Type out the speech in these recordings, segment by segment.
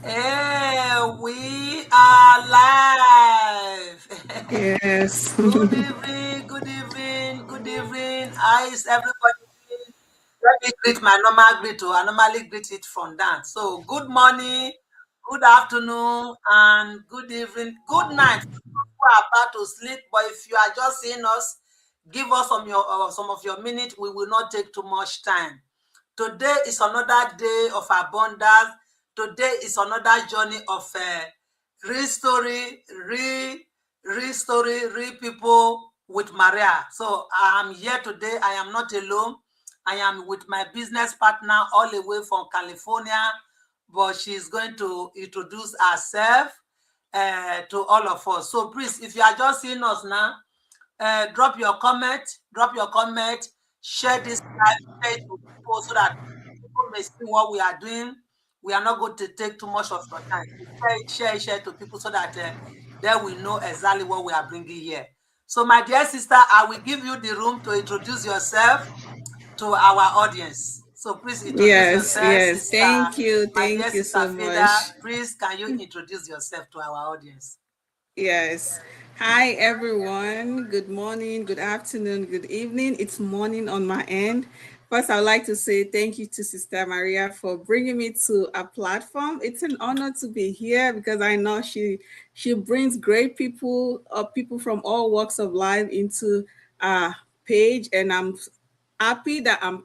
Hey, we are live. Yes. Good evening, good evening, good evening. How is everybody doing? Let me greet my normal greet. I normally greet it from down. So, good morning, good afternoon, and good evening, good night. Who are about to sleep, but if you are just seeing us, give us some of your minutes. We will not take too much time. Today is another day of abundance. Today is another journey of real story, real story, real people with Maria. So I am here today. I am not alone. I am with my business partner all the way from California, but she's going to introduce herself to all of us. So please, if you are just seeing us now, drop your comment, share this live, share it to people so that people may see what we are doing. We are not going to take too much of your time. So share it to people so that they will know exactly what we are bringing here. So, my dear sister, I will give you the room to introduce yourself to our audience. So, please introduce Yes, yourself, yes. sister. Thank you. My dear Thank you sister so Feda, much. please can you introduce yourself to our audience? Yes. Hi, everyone. Good morning, good afternoon, good evening. It's morning on my end. First, I'd like to say thank you to Sister Maria for bringing me to a platform. It's an honor to be here because I know she brings great people, people from all walks of life into a page, and I'm happy that I'm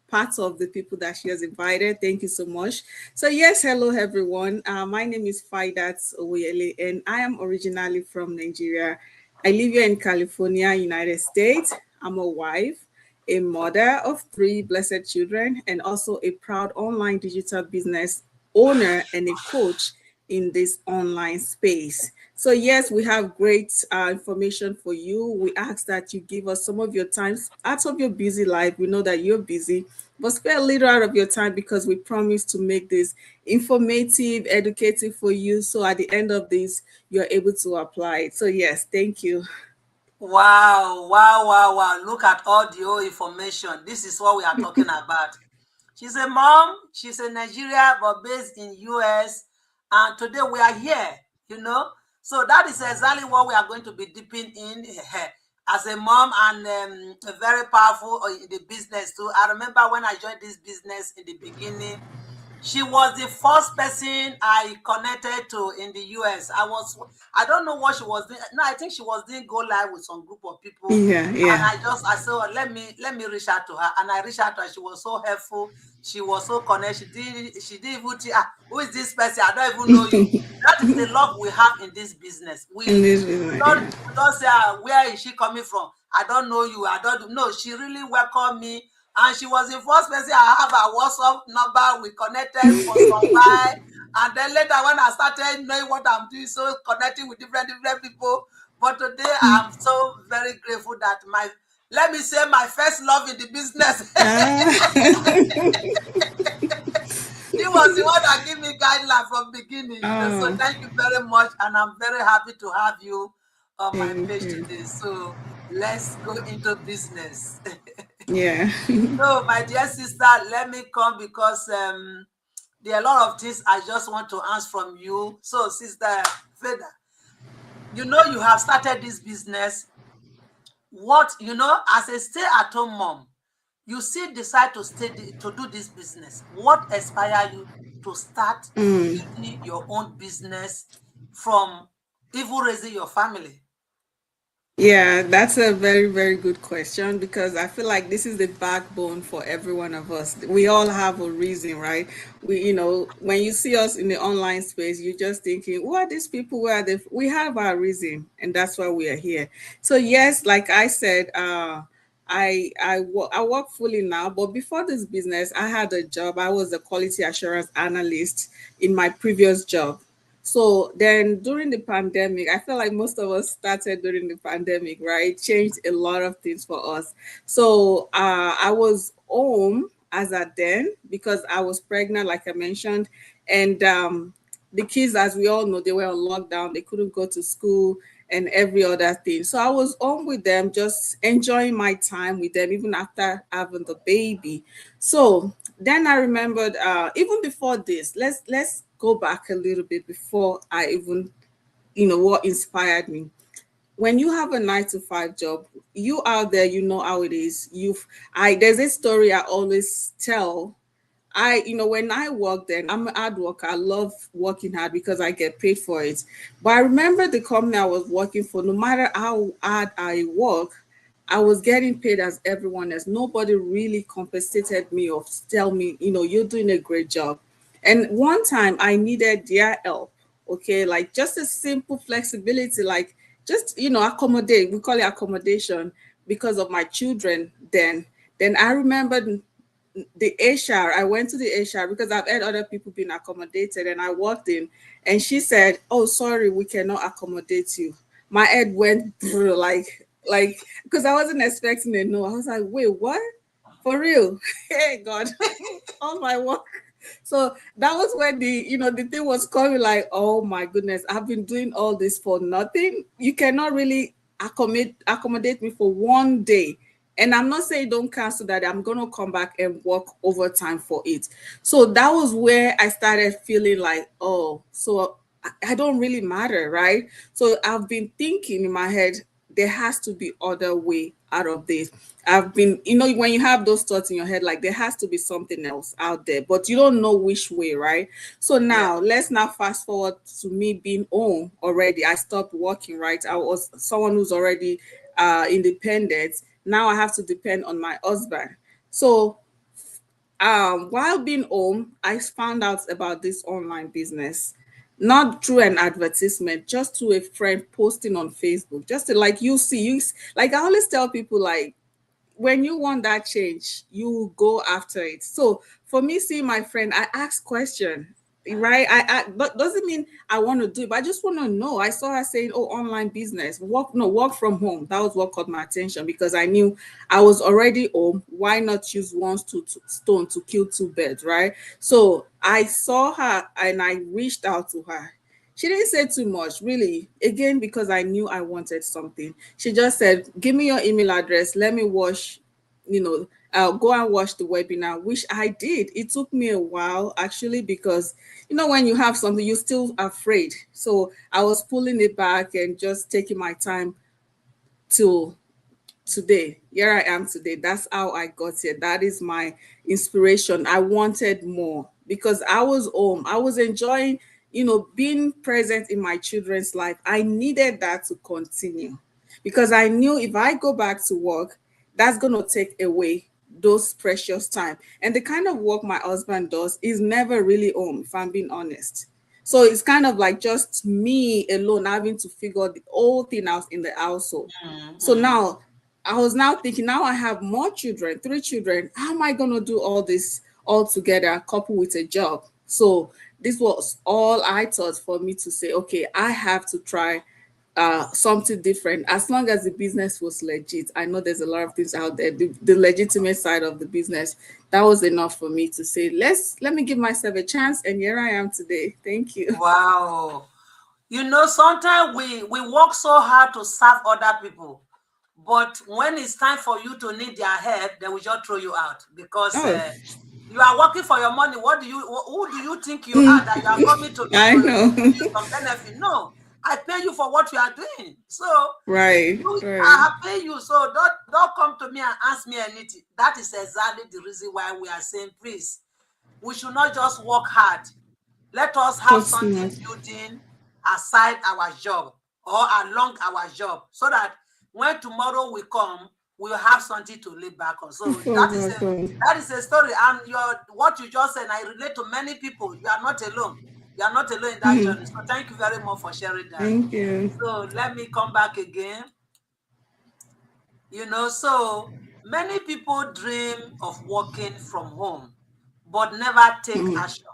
part of the people that she has invited. Thank you so much. So yes, hello everyone. My name is Faidat Owoyele, and I am originally from Nigeria. I live here in California, United States. I'm a wife, a mother of three blessed children, and also a proud online digital business owner and a coach in this online space. So, yes, we have great information for you. We ask that you give us some of your time out of your busy life. We know that you're busy, but spare a little out of your time because we promise to make this informative, educative for you. So, at the end of this, you're able to apply it. So, yes, thank you. Wow, wow, wow, wow. Look at all the whole information. This is what we are talking about. She's a mom, she's in Nigeria, but based in US. And today we are here. So that is exactly what we are going to be dipping in as a mom and very powerful in the business too. I remember when I joined this business in the beginning, she was the first person I connected to in the US. I don't know what she was doing. No, I think she was doing go live with some group of people. Yeah, And yeah. I said, oh, let me reach out to her. And I reached out to her. She was so helpful. She was so connected. She didn't even think, who is this person? I don't even know you. That is the love we have in this business. In We this we business, don't yeah. we don't say, where is she coming from? I don't know you. I don't know. She really welcomed me, and she was the first person I have her WhatsApp number. We connected for some while, and then later when I started knowing what I'm doing, so connecting with different people. But today I'm so very grateful that let me say my first love in the business. Ah. She was the one that gave me guideline from beginning. So Oh, thank you very much, and I'm very happy to have you on my thank page you. today. So let's go into business. Yeah. So, my dear sister, let me come because there are a lot of things I just want to ask from you. So, Sister Veda, you have started this business. As a stay-at-home mom, you still decide to do this business. What inspired you to start building your own business from even raising your family? Yeah, that's a very, very good question because I feel like this is the backbone for every one of us. We all have a reason, right? When you see us in the online space, you're just thinking, who are these people? Where are they? We have our reason, and that's why we are here. So, yes, like I said, I work fully now, but before this business, I had a job. I was a quality assurance analyst in my previous job. So then during the pandemic, I feel like most of us started during the pandemic, right? It changed a lot of things for us. So I was home as at then because I was pregnant, like I mentioned. And the kids, as we all know, they were on lockdown. They couldn't go to school. and every other thing. So I was home with them, just enjoying my time with them, even after having the baby. So then I remembered, even before this, let's go back a little bit before I even, what inspired me. When you have a 9 to 5 job, you out there, you know how it is. There's a story I always tell. When I work, then I'm a hard worker. I love working hard because I get paid for it. But I remember the company I was working for, no matter how hard I work, I was getting paid as everyone else. Nobody really compensated me or tell me, you're doing a great job. And one time I needed their help. Okay, like just a simple flexibility, like just accommodate. We call it accommodation because of my children. Then I remembered the HR. I went to the HR because I've had other people being accommodated, and I walked in, and she said, "Oh, sorry, we cannot accommodate you." My head went through like because I wasn't expecting a no. I was like, "Wait, what? For real?" Hey God, all my work. So that was when the thing was coming, like, oh my goodness, I've been doing all this for nothing. You cannot really accommodate me for one day. And I'm not saying don't cancel that. I'm gonna come back and work overtime for it. So that was where I started feeling like, oh, so I don't really matter, right? So I've been thinking in my head, there has to be other way out of this. I've been, when you have those thoughts in your head, like there has to be something else out there, but you don't know which way, right? So Yeah. now let's now fast forward to me being home already. I stopped working, right? I was someone who's already independent. Now I have to depend on my husband. So while being home, I found out about this online business, not through an advertisement, just through a friend posting on Facebook. Just to, like, like I always tell people, like, when you want that change, you go after it. So for me, seeing my friend, I ask question, right? But doesn't mean I want to do it, but I just want to know. I saw her saying, "Oh, online business, work from home." That was what caught my attention because I knew I was already home. Why not use one stone to kill two birds, right? So I saw her and I reached out to her. She didn't say too much, really. Again, because I knew I wanted something. She just said, "Give me your email address. Let me watch, I'll go and watch the webinar," which I did. It took me a while, actually, because, when you have something, you're still afraid. So I was pulling it back and just taking my time to today. Here I am today. That's how I got here. That is my inspiration. I wanted more because I was home. I was enjoying, being present in my children's life. I needed that to continue because I knew if I go back to work, that's going to take away those precious time. And the kind of work my husband does is never really home, if I'm being honest. So it's kind of like just me alone having to figure the whole thing out in the household. So Mm-hmm. now I was now thinking, now I have more children, 3 children. How am I going to do all this all together, coupled with a job? So this was all I thought for me to say, okay, I have to try something different. As long as the business was legit, I know there's a lot of things out there. The legitimate side of the business, that was enough for me to say, let me give myself a chance. And here I am today. Thank you. Wow. Sometimes we work so hard to serve other people, but when it's time for you to need their help, they will just throw you out because Oh, you are working for your money. Who do you think you are that you are coming to me I to know. give you some benefit? No, I pay you for what you are doing. So Right, I right. have paid you. So don't come to me and ask me anything. That is exactly the reason why we are saying, please, we should not just work hard. Let us have Talk too something much. building aside our job or along our job so that when tomorrow will come, we'll have something to lay back on. So Oh my God. that is a story. And what you just said, I relate to many people. You are not alone. You are not alone in that journey. So thank you very much for sharing that. Thank you. So let me come back again. So many people dream of working from home, but never take action.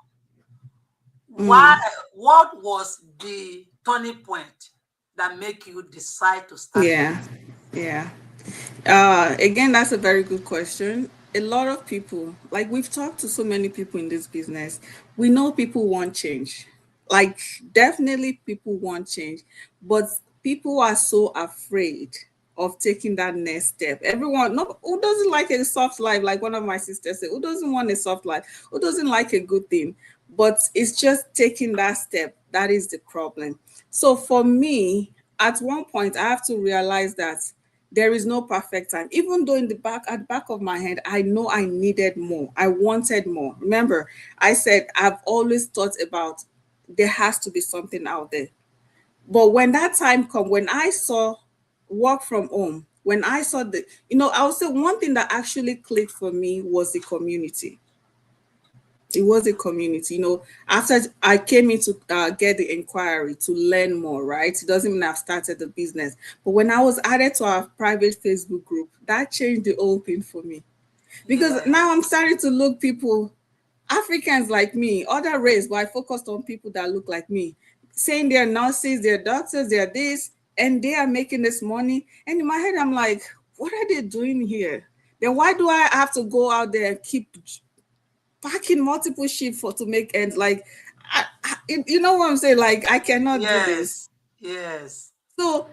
Why? What was the turning point that make you decide to start Yeah, it? yeah. Again, that's a very good question. A lot of people, like we've talked to so many people in this business, we know people want change. Like, definitely people want change, but people are so afraid of taking that next step. Everyone, no, who doesn't like a soft life? Like one of my sisters said, who doesn't want a soft life? Who doesn't like a good thing? But it's just taking that step that is the problem. So for me, at one point, I have to realize that there is no perfect time. Even though in the back, at the back of my head, I know I needed more. I wanted more. Remember, I said I've always thought about there has to be something out there. But when that time come, when I saw work from home, when I saw I would say one thing that actually clicked for me was the community. It was a community. After I came in to get the inquiry to learn more, right? It doesn't mean I've started the business. But when I was added to our private Facebook group, that changed the whole thing for me. Because Yes. now I'm starting to look people, Africans like me, other race, but I focused on people that look like me, saying they're nurses, they're doctors, they're this, and they are making this money. And in my head, I'm like, what are they doing here? Then why do I have to go out there and keep packing multiple shifts for to make ends? Like, you know what I'm saying? Like, I cannot do this. Yes. Yes. So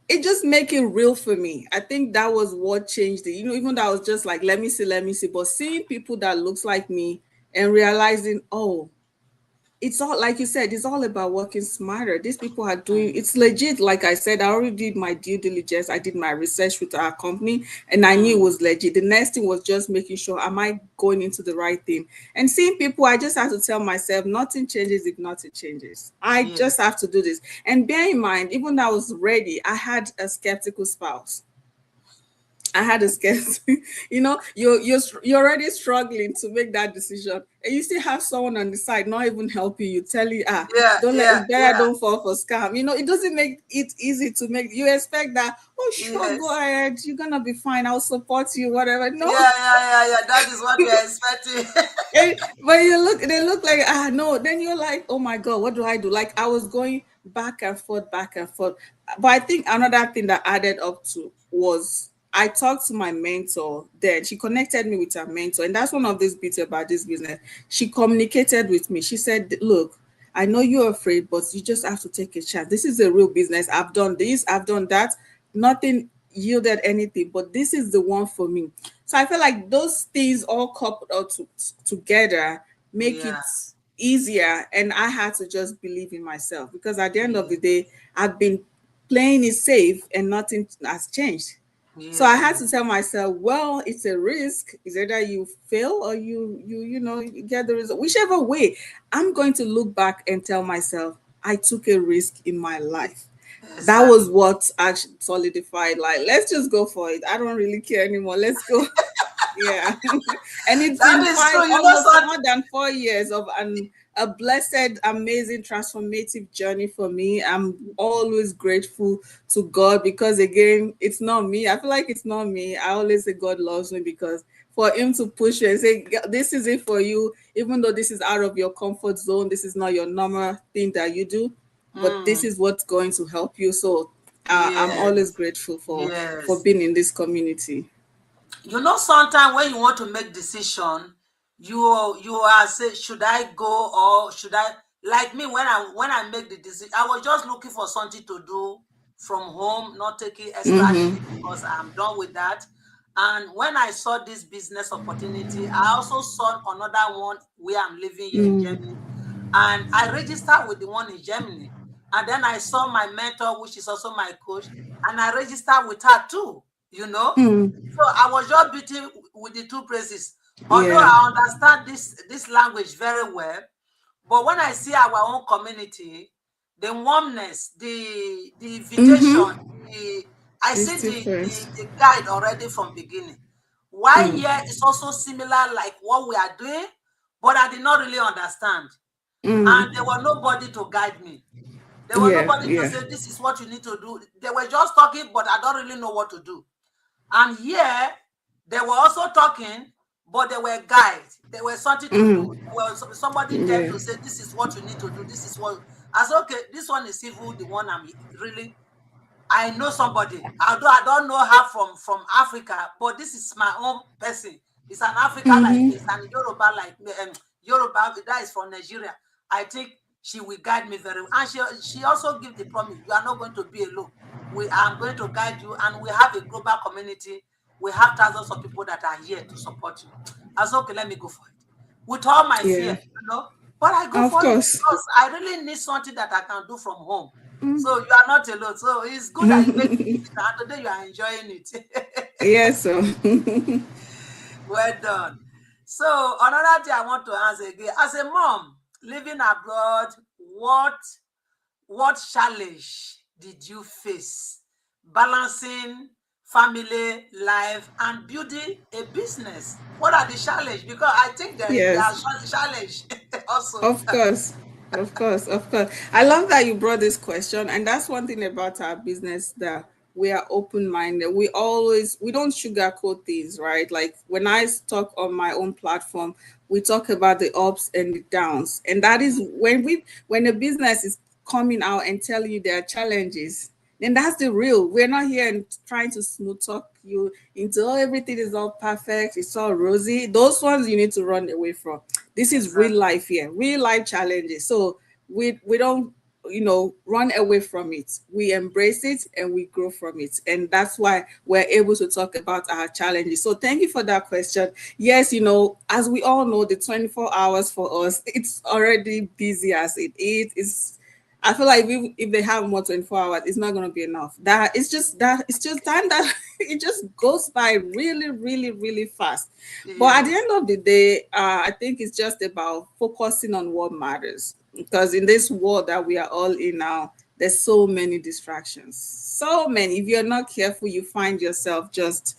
it just make it real for me. I think that was what changed it. Even though I was just like, let me see. But seeing people that looks like me and realizing, oh, it's all like you said, it's all about working smarter. These people are doing Mm. it's legit. Like I said, I already did my due diligence. I did my research with our company and I knew it Mm. was legit. The next thing was just making sure, am I going into the right thing? And seeing people, I just have to tell myself nothing changes if nothing changes. I just Yes. have to do this. And bear in mind, even though I was ready, I had a skeptical spouse. I had a sketch. You're already struggling to make that decision, and you still have someone on the side not even helping you, tell you, Yeah. don't let Yeah. it better, Yeah. don't fall for scam. It doesn't make it easy to make you expect that. Oh, sure, go Yes. ahead, you're gonna be fine. I'll support you, whatever. No, Yeah. Yeah. Yeah. Yeah. That is what we are expecting. but they look like no. Then you're like, oh my god, what do I do? Like I was going back and forth, back and forth. But I think another thing that added up to was I talked to my mentor. Then she connected me with her mentor, and that's one of these bits about this business. She communicated with me. She said, look, I know you're afraid, but you just have to take a chance. This is a real business. I've done this, I've done that. Nothing yielded anything, but this is the one for me. So I feel like those things all coupled up together make Yeah. it easier. And I had to just believe in myself because at the end of Yeah. the day, I've been playing it safe and nothing has changed. So I had Yes. to tell myself, well, it's a risk. Is either you fail or you get the result. Whichever way, I'm going to look back and tell myself, I took a risk in my life. That was Exactly. what actually solidified, like, let's just go for it. I don't really care anymore. Let's go. Yeah. And it's That been is true. almost more than 4 years of a blessed, amazing, transformative journey for me. I'm always grateful to God because, again, it's not me. I feel like it's not me. I always say God loves me because for Him to push you and say, this is it for you, even though this is out of your comfort zone, this is not your normal thing that you do, but this Mm. is what's going to help you. So I'm always Yes. grateful for Yes. being in this community. Sometimes when you want to make decision, you are say, should I go or should I? Like me, when I make the decision, I was just looking for something to do from home, not taking extra shift Mm-hmm. because I'm done with that. And when I saw this business opportunity, I also saw another one where I'm living here in Germany, and I registered with the one in Germany. And then I saw my mentor, which is also my coach, and I registered with her too. You know, Mm. so I was just beating with the two praises. Although Yeah. I understand this language very well, but when I see our own community, the warmness, the invitation, Mm-hmm. the I see It's the, different. the guide already from beginning. Why here Mm. is also similar like what we are doing, but I did not really understand. And there Mm. was nobody to guide me. There was Yeah. nobody to Yeah. say this is what you need to do. They were just talking, but I don't really know what to do. And here, they were also talking, but they were guides. There was something to do. Mm. There was somebody there Yeah. to say, this is what you need to do. This is what. I said, okay, this one is even the one I'm really. I know somebody. Although I don't know her from Africa, but this is my own person. It's an African like me. It's Mm-hmm. an Yoruba like me. Yoruba that is from Nigeria. I think She will guide me very well. And she also give the promise, you are not going to be alone. We I'm going to guide you, and we have a global community. We have thousands of people that are here to support you. I said, okay, let me go for it. With all my fear, Yeah. but I go Of for it course. because I really need something that I can do from home. So you are not alone. So it's good that you made the decision, and today you are enjoying it. Yes, so Well done. So another thing I want to ask again, as a mom living abroad, what challenge did you face balancing family life and building a business? What are the challenge? Because I think there are yes. challenge also. Of course. Of course. Of course. I love that you brought this question. And that's one thing about our business that we are open minded. We don't sugarcoat things, right? Like when I talk on my own platform, we talk about the ups and the downs. And that is when a business is coming out and telling you there are challenges, then that's the real. We're not here and trying to smooth talk you into, oh, everything is all perfect, it's all rosy. Those ones you need to run away from. This is real Exactly. life here, real life challenges. So we don't run away from it. We embrace it and we grow from it. And that's why we're able to talk about our challenges. So thank you for that question. Yes, as we all know, the 24 hours for us, it's already busy as it is. It's I feel like if they have more 24 hours, it's not going to be enough. It's just time that it just goes by really, really, really fast. But at the Yes. end of the day, I think it's just about focusing on what matters. Because in this world that we are all in now, there's so many distractions. So many. If you're not careful, you find yourself just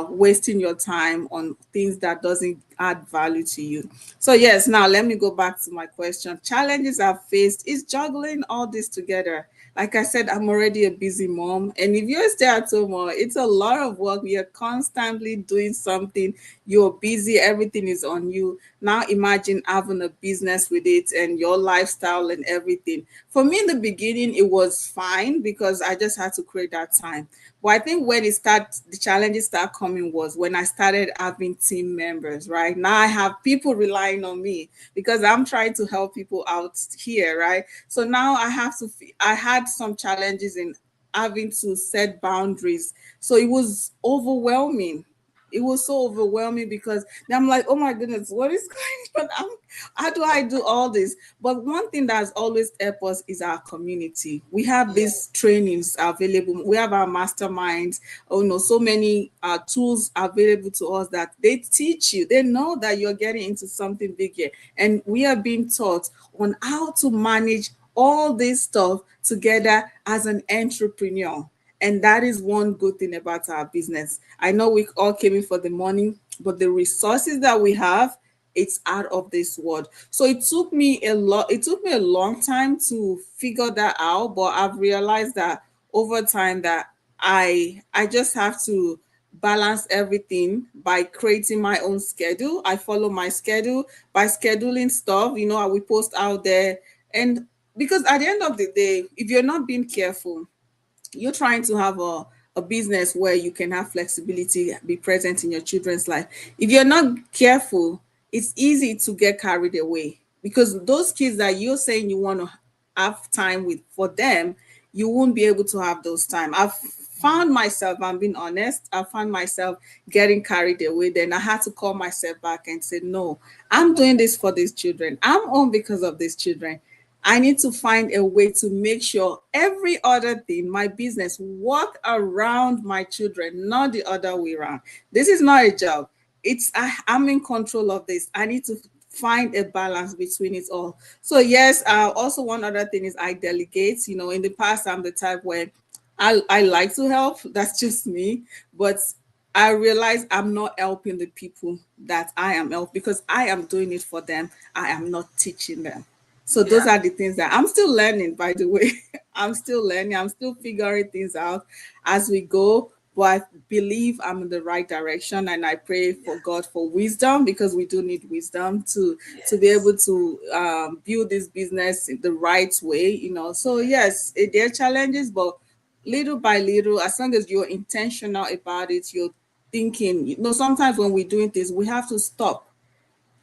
wasting your time on things that doesn't add value to you. So yes, now let me go back to my question. Challenges I've faced is juggling all this together. Like I said, I'm already a busy mom. And if you're a stay-at-home mom, it's a lot of work. You're constantly doing something. You're busy. Everything is on you. Now imagine having a business with it and your lifestyle and everything. For me in the beginning, it was fine because I just had to create that time. But I think when the challenges start coming was when I started having team members, right? Now I have people relying on me because I'm trying to help people out here, right? So now I had some challenges in having to set boundaries. So it was overwhelming. It was so overwhelming because then I'm like, oh my goodness, what is going on? How do I do all this? But one thing that has always helped us is our community. We have these Yes. trainings available. We have our masterminds. Oh no, so many tools available to us that they teach you. They know that you're getting into something bigger, and we are being taught on how to manage all this stuff together as an entrepreneur. And that is one good thing about our business. I know we all came in for the money, but the resources that we have, it's out of this world. So it took me a long time to figure that out, but I've realized that over time that I just have to balance everything by creating my own schedule. I follow my schedule by scheduling stuff, I will post out there. And because at the end of the day, if you're not being careful, you're trying to have a business where you can have flexibility, be present in your children's life. If you're not careful, it's easy to get carried away because those kids that you're saying you want to have time with for them, you won't be able to have those time. I've found myself, I'm being honest, I found myself getting carried away. Then I had to call myself back and say, no, I'm doing this for these children. I'm on because of these children. I need to find a way to make sure every other thing, my business, work around my children, not the other way around. This is not a job. I'm in control of this. I need to find a balance between it all. So yes, also one other thing is I delegate. In the past, I'm the type where I like to help. That's just me. But I realize I'm not helping the people that I am helping because I am doing it for them. I am not teaching them. So those Yeah. are the things that I'm still learning, by the way. I'm still learning. I'm still figuring things out as we go. But I believe I'm in the right direction, and I pray for Yeah. God for wisdom because we do need wisdom to be Yes. able to build this business in the right way. So Yes. yes, there are challenges, but little by little, as long as you're intentional about it, you're thinking. Sometimes when we're doing this, we have to stop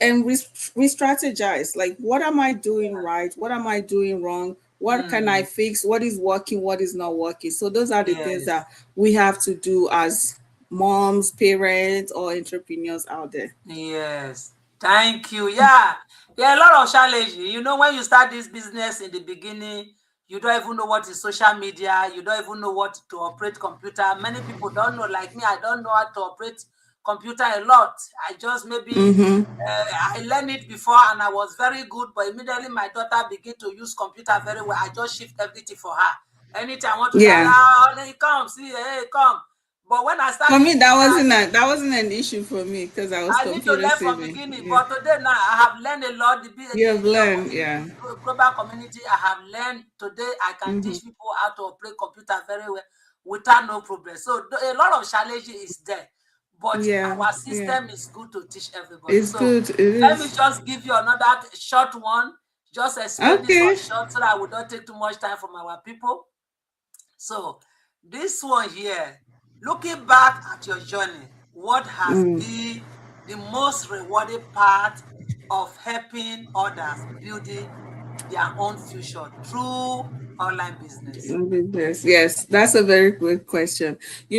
and re-strategize, like what am I doing right, what am I doing wrong, what can I Mm, fix, what is working, what is not working. So those are the things yes. that we have to do as moms, parents, or entrepreneurs out there. Yes, thank you. Yeah, yeah, a lot of challenge. You know, when you start this business in the beginning, you don't even know what is social media. You don't even know what to operate computer. Many people don't know. Like me, I don't know how to operate computer a lot. I just maybe Mm-hmm. I learned it before and I was very good. But immediately my daughter began to use computer very well. I just shift everything for her. Anytime I want to dial, Yeah, ah, then come, see, hey, come. But when I start for me using that it, wasn't an issue for me because I was I need to computer learn from saving. beginning, Yeah, but today now I have learned a lot. you have The learned. Yeah. global community I have learned today. I can Mm-hmm. teach people how to operate computer very well without no problem. So a lot of challenge is there, but Yeah, our yeah, system is good to teach everybody. it's So good, it let me is. just give you another short one. Just explain this one Okay. short so that we don't take too much time from our people. So, this one here, looking back at your journey, what has been the most rewarding part of helping others building their own future through online business? Business. Yes, that's a very good question. We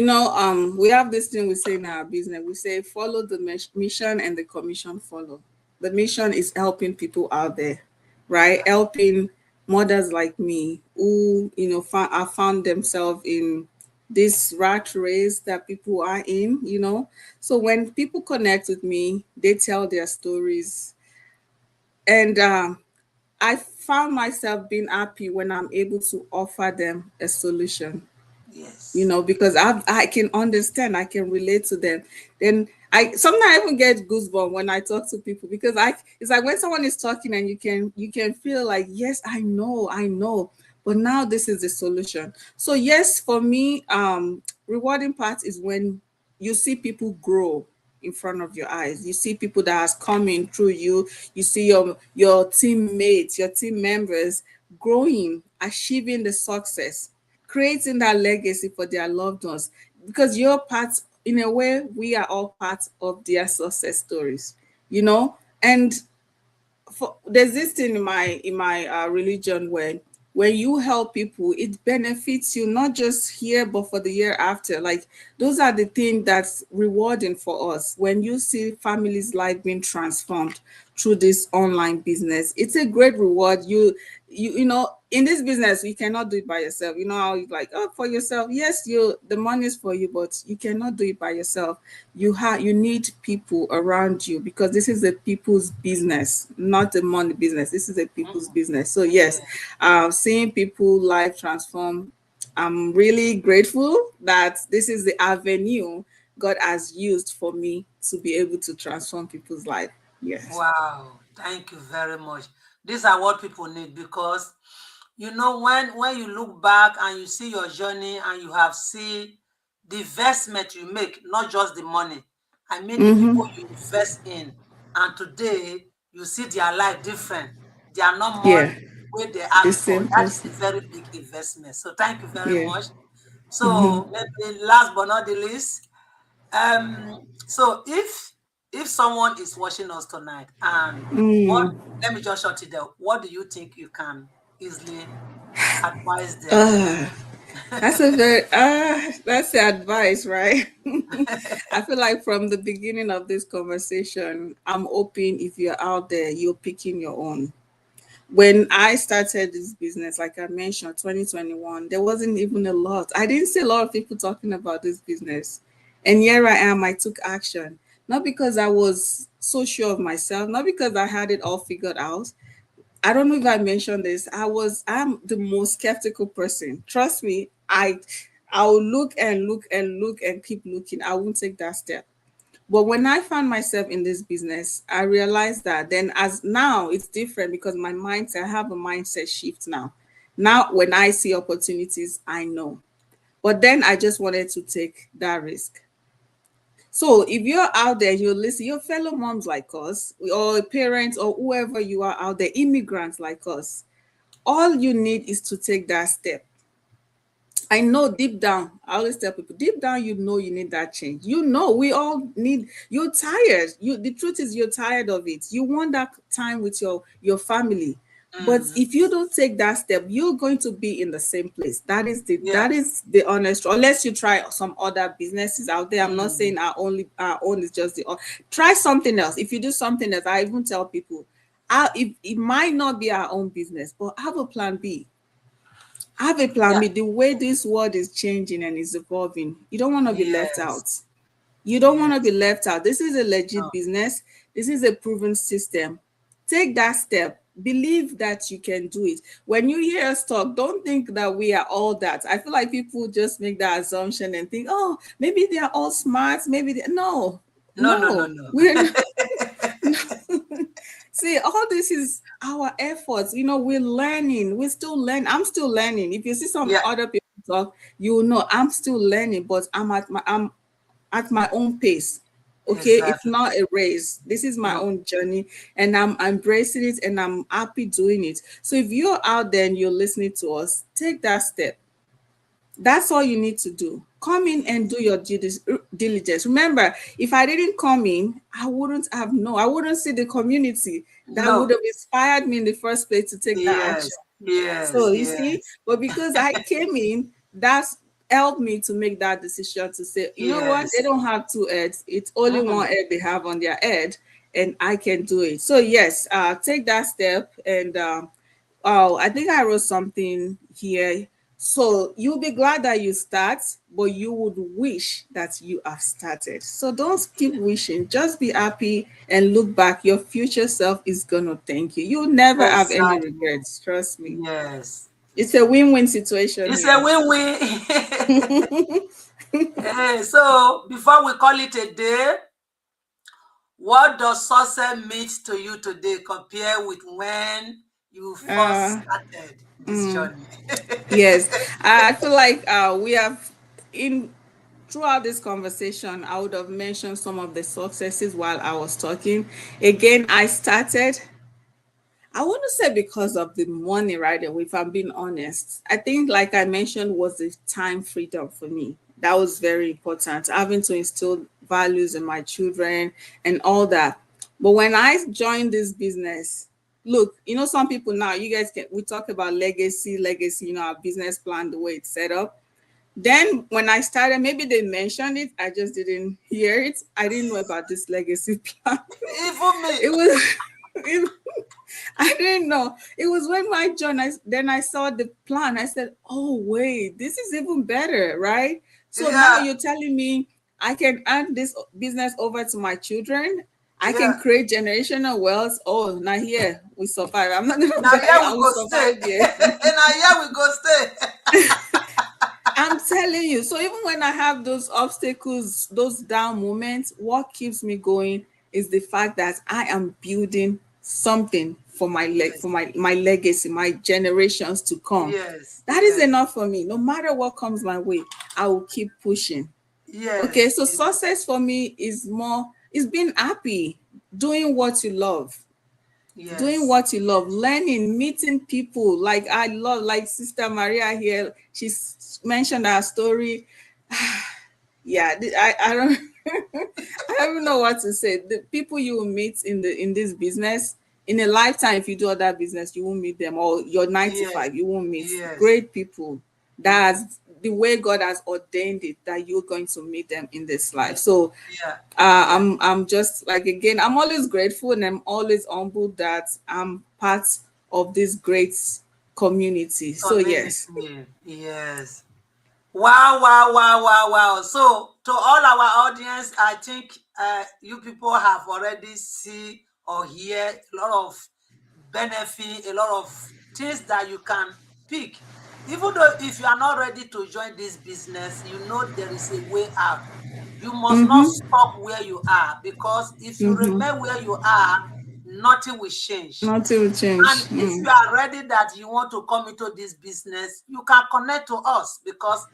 have this thing we say in our business. We say follow the mission and the commission follow. The mission is helping people out there, right? Yeah. Helping mothers like me who, have found themselves in this rat race that people are in. So when people connect with me, they tell their stories. And I found myself being happy when I'm able to offer them a solution, Yes. because I can understand, I can relate to them. Then I sometimes I even get goosebumps when I talk to people because it's like when someone is talking and you can feel like, yes, I know, but now this is the solution. So yes, for me, rewarding part is when you see people grow in front of your eyes. You see people that has come in through you. You see your teammates, your team members growing, achieving the success, creating that legacy for their loved ones, because you're part, in a way we are all part of their success stories, and there's this thing in my religion where when you help people, it benefits you not just here but for the year after. Like, those are the things that's rewarding for us. When you see families' life being transformed through this online business, it's a great reward. You know, in this business you cannot do it by yourself. You know how you like, oh, for yourself, yes, the money is for you, but you cannot do it by yourself. You need people around you, because this is a people's business, not a money business. This is a people's Mhm. business. So yes, Yeah. seeing people life transform, I'm really grateful that this is the avenue God has used for me to be able to transform people's life. Yes. Wow, thank you very much. These are what people need because when you look back and you see your journey and you have seen the investment you make, not just the money. I mean the people you invest in, and today you see their life different. They are not more Yeah. where they The are before. same That is person. a very big investment. So thank you very Yeah. much. So maybe last but not the least, so if someone is watching us tonight and what let me just shut it down. What do you think you can easily advise them? That's the advice, right? I feel like from the beginning of this conversation, I'm hoping if you're out there, you're picking your own. When I started this business, like I mentioned, 2021, there wasn't even a lot. I didn't see a lot of people talking about this business. And here I am, I took action. Not because I was so sure of myself, not because I had it all figured out. I don't know if I mentioned this. I'm the most skeptical person. Trust me, I'll look and look and look and keep looking. I won't take that step. But when I found myself in this business, I realized that then, as now it's different because my mindset, I have a mindset shift now. Now when I see opportunities, I know. But then I just wanted to take that risk. So if you're out there, you listen, your fellow moms like us, or parents, or whoever you are out there, immigrants like us, all you need is to take that step. I know deep down, I always tell people, deep down, you know you need that change. You know, we all need, you're tired. The truth is you're tired of it. You want that time with your family. But Mm, if you don't take that step, you're going to be in the same place. That yes. is the honest, unless you try some other businesses out there. I'm not Mm, saying our own is just try something else. If you do something else, I even tell people, it might not be our own business, but have a plan B. Have a plan yeah. B. The way this world is changing and is evolving, you don't want to be left Yes. out. You don't want to be Yes. left out. This is a No. legit business. This is a proven system. Take that step. Believe that you can do it. When you hear us talk, don't think that we are all that. I feel like people just make that assumption and think, oh, maybe they are all smart. No, No. No. No. no, No. we're See, all this is our efforts. We're learning. We're still learning. I'm still learning. If you see some Yeah. other people talk, you will know I'm still learning, but I'm at my own pace. Okay, it's Exactly. not a race. This is my No. own journey, and I'm embracing it, and I'm happy doing it. So if you're out there and you're listening to us, take that step. That's all you need to do. Come in and do your diligence. Remember, if I didn't come in, I wouldn't see the community that would No. have inspired me in the first place to take that action. Yes. Yes. So you see, Yes. but because I came in, that's helped me to make that decision to say, you know what, they Yes. don't have two heads. It's only one Mm-mm. head they have on their head, and I can do it. So yes, take that step. And oh, I think I wrote something here. So you'll be glad that you start, but you would wish that you have started. So don't keep wishing. Just be happy and look back. Your future self is gonna thank you. You'll never have any Exactly. regrets. Trust me. Yes. It's a win-win situation It's a here. win-win. So before we call it a day, what does success mean to you today compared with when you first Uh, started this mm, journey? yes, I feel like we have in throughout this conversation, I would have mentioned some of the successes while I was talking. Again, I started. I want to say because of the money right away, if I'm being honest. I think, like I mentioned, was the time freedom for me. That was very important. Having to instill values in my children and all that. But when I joined this business, look, some people now, you guys we talk about legacy, our business plan, the way it's set up. Then when I started, maybe they mentioned it, I just didn't hear it. I didn't know about this legacy plan. Even me. It was it, I didn't know. It was when my John, then I saw the plan. I said, oh, wait, this is even better, right? So now Yeah. you're telling me I can hand this business over to my children. I Yeah. can create generational wealth. Oh, now here we survive. I'm not going to Now buy it. here I we will go stay. survive here. Now here we go stay. I'm telling you. So even when I have those obstacles, those down moments, what keeps me going is the fact that I am building something for Yes. my legacy, my generations to come. Yes. That is Yes. enough for me. No matter what comes my way, I will keep pushing. Okay, Yes. so success for me is being happy, doing what you love, Yes. learning, meeting people. Like I love, like Sister Maria here, mentioned our story. Yeah, I don't I don't even know what to say. The people you will meet in this business in a lifetime, if you do other business, you won't meet them. Or you're Yes. 95, you won't meet Yes. great people. That's the way God has ordained it, that you're going to meet them in this life. So Yeah. Yeah. I'm just like, again, I'm always grateful and I'm always humbled that I'm part of this great community. So yes. Community. Yes. Wow, wow, wow, wow, wow. So, to all our audience, I think you people have already see or hear a lot of benefit, a lot of things that you can pick. Even though if you are not ready to join this business, you know there is a way out. You must not Mm-hmm. stop where you are, because if you Mm-hmm. remain where you are, nothing will change. Nothing will And change. if you are ready that you want to come into this business, you can connect to us, because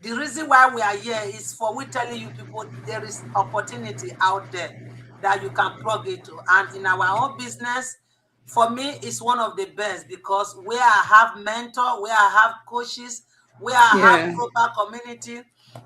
the reason why we are here is for we telling you people there is opportunity out there that you can plug into. And in our own business, for me, it's one of the best, because where I have mentor, where I have coaches, where I have Yeah. global community.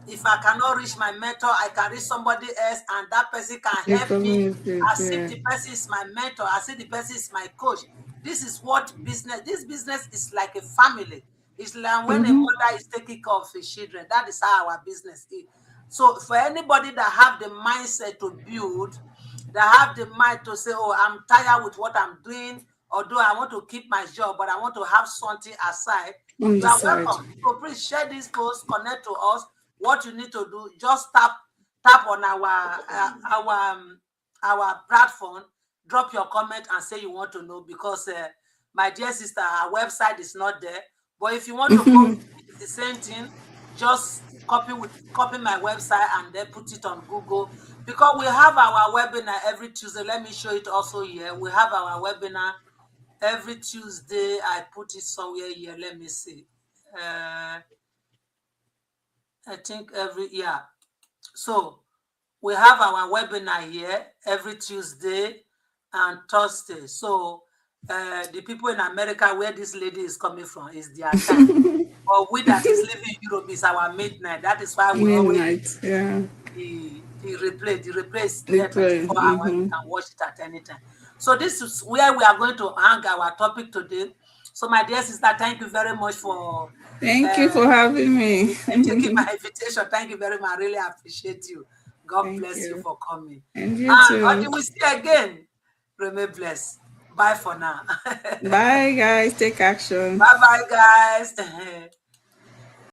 If I cannot reach my mentor, I can reach somebody else, and that person can The help me community. as if Yeah. the person is my mentor, as if the person is my coach. This is what business, this business is like a family. It's like when a Mm-hmm. mother is taking care of his children. That is how our business is. So for anybody that have the mindset to build, that have the mind to say, oh, I'm tired with what I'm doing, although I want to keep my job, but I want to have something aside, On you the are side. welcome. So please share this post, connect to us. What you need to do, just tap on our platform, drop your comment and say you want to know, because my dear sister, our website is not there. But if you want to go, it's the same thing. Just copy my website and then put it on Google, because we have our webinar every Tuesday. Let me show it also here. We have our webinar every Tuesday. I put it somewhere here. Let me see. I think every, yeah. So we have our webinar here every Tuesday and Thursday. So the people in America, where this lady is coming from, is their time. But we that is living in Europe is our midnight. That is why we always Midnight. Yeah. the replay. The replay is there Replay. 24 hours. You Mm-hmm. can watch it at any time. So this is where we are going to hang our topic today. So my dear sister, thank you very much for Thank you uh, for having me. taking my invitation. Thank you very much. I really appreciate you. God Thank bless you you. for coming. And you And too. until we see again, remain blessed. Bye for now. Bye, guys. Take action. Bye bye, guys.